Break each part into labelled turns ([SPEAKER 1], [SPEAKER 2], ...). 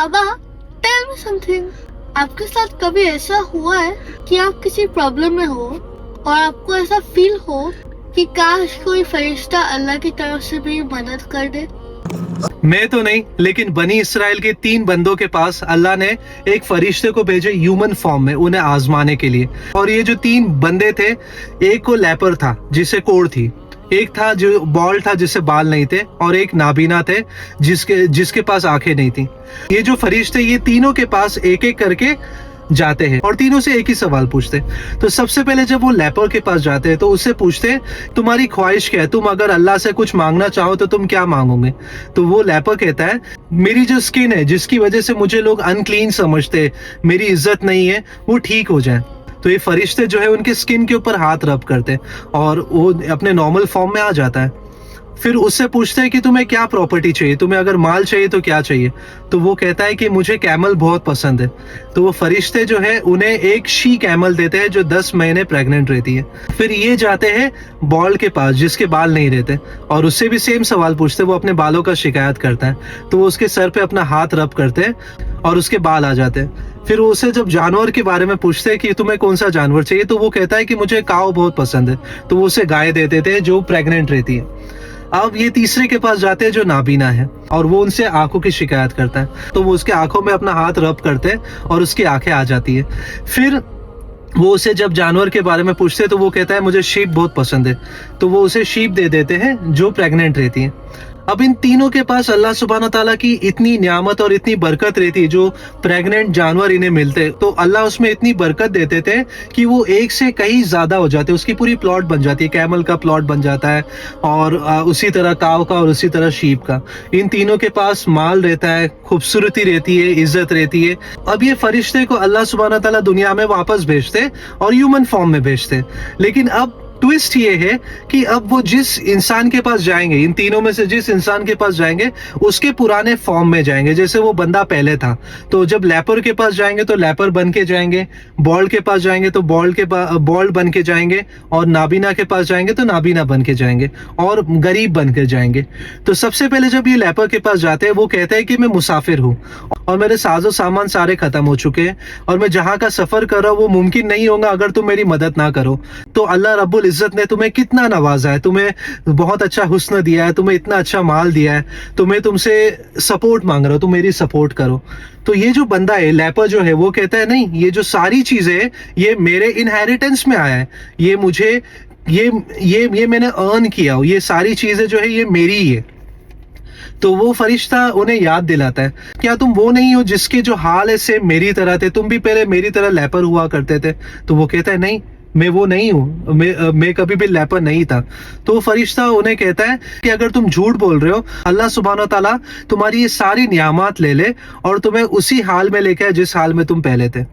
[SPEAKER 1] बाबा, tell me something. आपके साथ कभी ऐसा हुआ है कि आप किसी प्रॉब्लम में हो और आपको ऐसा फील हो कि काश कोई फरिश्ता अल्लाह की तरफ से भी मदद कर दे?
[SPEAKER 2] मैं तो नहीं, लेकिन बनी इसराइल के 3 बंदों के पास अल्लाह ने एक फरिश्ते को भेजे ह्यूमन फॉर्म में उन्हें आजमाने के लिए। और ये जो 3 बंदे थे, एक को लेपर था जिसे कोढ़ थी, एक था जो बॉल था जिससे बाल नहीं थे, और एक नाबीना थे जिसके पास आंखें नहीं थी। ये जो फरिश्ते ये तीनों के पास एक एक करके जाते हैं और तीनों से एक ही सवाल पूछते। तो सबसे पहले जब वो लेपर के पास जाते हैं तो उससे पूछते तुम्हारी ख्वाहिश क्या है, तुम अगर अल्लाह से कुछ मांगना चाहो तो तुम क्या मांगोगे? तो वो लेपर कहता है मेरी जो स्किन है जिसकी वजह से मुझे लोग अनक्लीन समझते, मेरी इज्जत नहीं है, वो ठीक हो जाए। तो ये फरिश्ते जो है उनके स्किन के ऊपर हाथ रब करते और वो अपने नॉर्मल फॉर्म में आ जाता है। फिर उससे पूछते हैं कि तुम्हें क्या प्रॉपर्टी चाहिए, तुम्हें अगर माल चाहिए तो क्या चाहिए? तो वो कहता है कि मुझे कैमल बहुत पसंद है। तो वो फरिश्ते जो है उन्हें एक शी कैमल देते हैं जो 10 महीने प्रेग्नेंट रहती है। फिर ये जाते हैं बॉल के पास जिसके बाल नहीं रहते और उससे भी सेम सवाल पूछते, वो अपने बालों का शिकायत करता है। तो वो उसके सर पे अपना हाथ रब करते हैं और उसके बाल आ जाते हैं। फिर उसे जब जानवर के बारे में पूछते हैं कि तुम्हें कौन सा जानवर चाहिए, तो वो कहता है कि मुझे काऊ बहुत पसंद है। तो वो उसे गाय दे देते हैं जो प्रेग्नेंट रहती है। अब ये तीसरे के पास जाते हैं जो नाबीना है और वो उनसे आंखों की शिकायत करता है। तो वो उसके आंखों में अपना हाथ रब करते हैं और उसकी आंखें आ जाती है। फिर वो उसे जब जानवर के बारे में पूछते हैं तो वो कहता है मुझे शीप बहुत पसंद है। तो वो उसे शीप दे देते हैं जो प्रेग्नेंट रहती है। अब इन तीनों के पास अल्लाह सुब्हान ताला की इतनी नियामत और इतनी बरकत रहती है, जो प्रेग्नेंट जानवर इन्हें मिलते तो अल्लाह उसमें इतनी बरकत देते थे कि वो एक से कहीं ज्यादा हो जाते, उसकी पूरी प्लॉट बन जाती है, कैमल का प्लॉट बन जाता है और उसी तरह काव का और उसी तरह शीप का। इन तीनों के पास माल रहता है, खूबसूरती रहती है, इज्जत रहती है। अब ये फरिश्ते को अल्लाह सुब्हान ताला दुनिया में वापस भेजते और ह्यूमन फॉर्म में भेजते। लेकिन अब ट्विस्ट ये है कि अब वो जिस इंसान के पास जाएंगे, इन तीनों में से जिस इंसान के पास जाएंगे उसके पुराने फॉर्म में जाएंगे, जैसे वो बंदा पहले था। तो जब लेपर के पास जाएंगे तो लेपर बन के जाएंगे, बॉल के पास जाएंगे तो बॉल बन के जाएंगे, और नाबीना के पास जाएंगे तो नाबीना बन के जाएंगे, और गरीब बन के जाएंगे। तो सबसे पहले जब ये लेपर के पास जाते हैं वो कहते हैं कि मैं मुसाफिर हूँ और मेरे साजो सामान सारे खत्म हो चुके हैं और मैं जहाँ का सफर कर रहा हूँ वो मुमकिन नहीं होगा अगर तुम मेरी मदद ना करो। तो अल्लाह रब्बुल इज्जत ने तुम्हें कितना नवाजा है, तुम्हें बहुत अच्छा हुस्न दिया है, तुम्हें इतना अच्छा माल दिया है, तो मैं तुमसे सपोर्ट मांग रहा हूँ, तुम मेरी सपोर्ट करो। तो ये जो बंदा है लेपर जो है वो कहता है नहीं, ये जो सारी चीजें ये मेरे इनहेरिटेंस में आया है, ये मुझे ये मैंने अर्न किया हो, ये सारी चीजें जो है ये मेरी ही है। तो वो फरिश्ता उन्हें याद दिलाता है क्या तुम वो नहीं हो जिसके जो हाल है सेम मेरी तरह थे, तुम भी पहले मेरी तरह लेपर हुआ करते थे? तो वो कहता है नहीं, मैं वो नहीं हूँ, मैं कभी भी लेपर नहीं था। तो फरिश्ता उन्हें कहता है कि अगर तुम झूठ बोल रहे हो, अल्लाह सुब्हान ताला तुम्हारी ये सारी नियामत ले ले और तुम्हें उसी हाल में लेके आए जिस हाल में तुम पहले थे।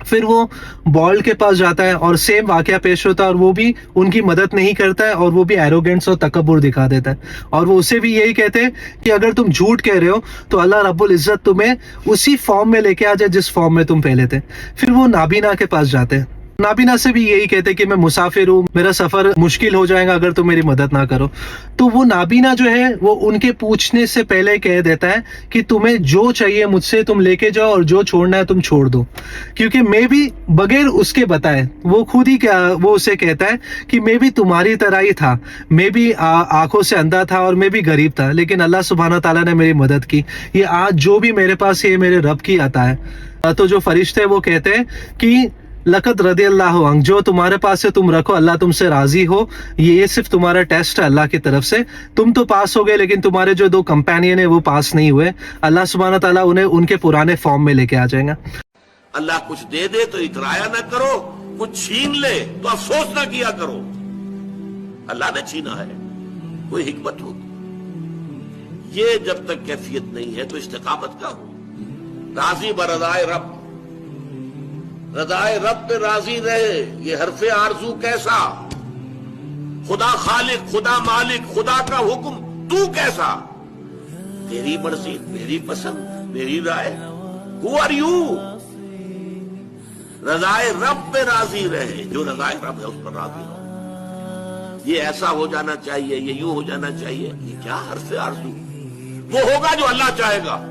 [SPEAKER 2] फिर वो बॉल के पास जाता है और सेम वाकया पेश होता है और वो भी उनकी मदद नहीं करता है और वो भी एरोगेंस और तकब्बुर दिखा देता है और वो उसे भी यही कहते हैं कि अगर तुम झूठ कह रहे हो तो अल्लाह रब्बुल इज्जत तुम्हें उसी फॉर्म में लेके आ जाए जिस फॉर्म में तुम पहले थे। फिर वो नाबीना के पास जाते हैं, नाबीना से भी यही कहते कि मैं मुसाफिर हूँ, मेरा सफर मुश्किल हो जाएगा अगर तुम मेरी मदद ना करो। तो वो नाबीना जो है वो उनके पूछने से पहले कह देता है कि तुम्हें जो चाहिए मुझसे तुम लेके जाओ और जो छोड़ना है तुम छोड़ दो, क्योंकि मैं भी बगैर उसके बताए, वो खुद ही क्या वो उसे कहता है कि मैं भी तुम्हारी तरह ही था, मैं भी आंखों से अंधा था और मैं भी गरीब था, लेकिन अल्लाह सुब्हान ताला ने मेरी मदद की, ये आज जो भी मेरे पास है मेरे रब की अता है। तो जो फरिश्ते वो कहते हैं कि लक़द रदियल्लाहु अन्हु, जो तुम्हारे पास है तुम रखो, अल्लाह तुमसे राजी हो, ये सिर्फ तुम्हारा टेस्ट है अल्लाह की तरफ से। तुम तो पास हो गए लेकिन तुम्हारे जो 2 कंपेनियन है वो पास नहीं हुए। अल्लाह सुब्हान ताला उन्हें उनके पुराने फॉर्म में लेके आ जाएगा।
[SPEAKER 3] अल्लाह कुछ दे दे तो इतराया ना करो, कुछ छीन ले तो अफसोस ना किया करो। अल्लाह ने छीना है, कोई हिकमत होगी। ये जब तक कैफियत नहीं है तो इस्तिकामत का हो। राजी बरदाए रब, रदाए रब पे राजी रहे, ये हरफे आरजू कैसा? खुदा खालिक, खुदा मालिक, खुदा का हुक्म तू कैसा? तेरी मर्जी, मेरी पसंद, मेरी राय। Who are you? रजाए रब पे राजी रहे, जो रजाए रब है उस पर राजी हो। ये ऐसा हो जाना चाहिए, ये यूं हो जाना चाहिए, ये क्या हरफे आरजू? वो होगा जो अल्लाह चाहेगा।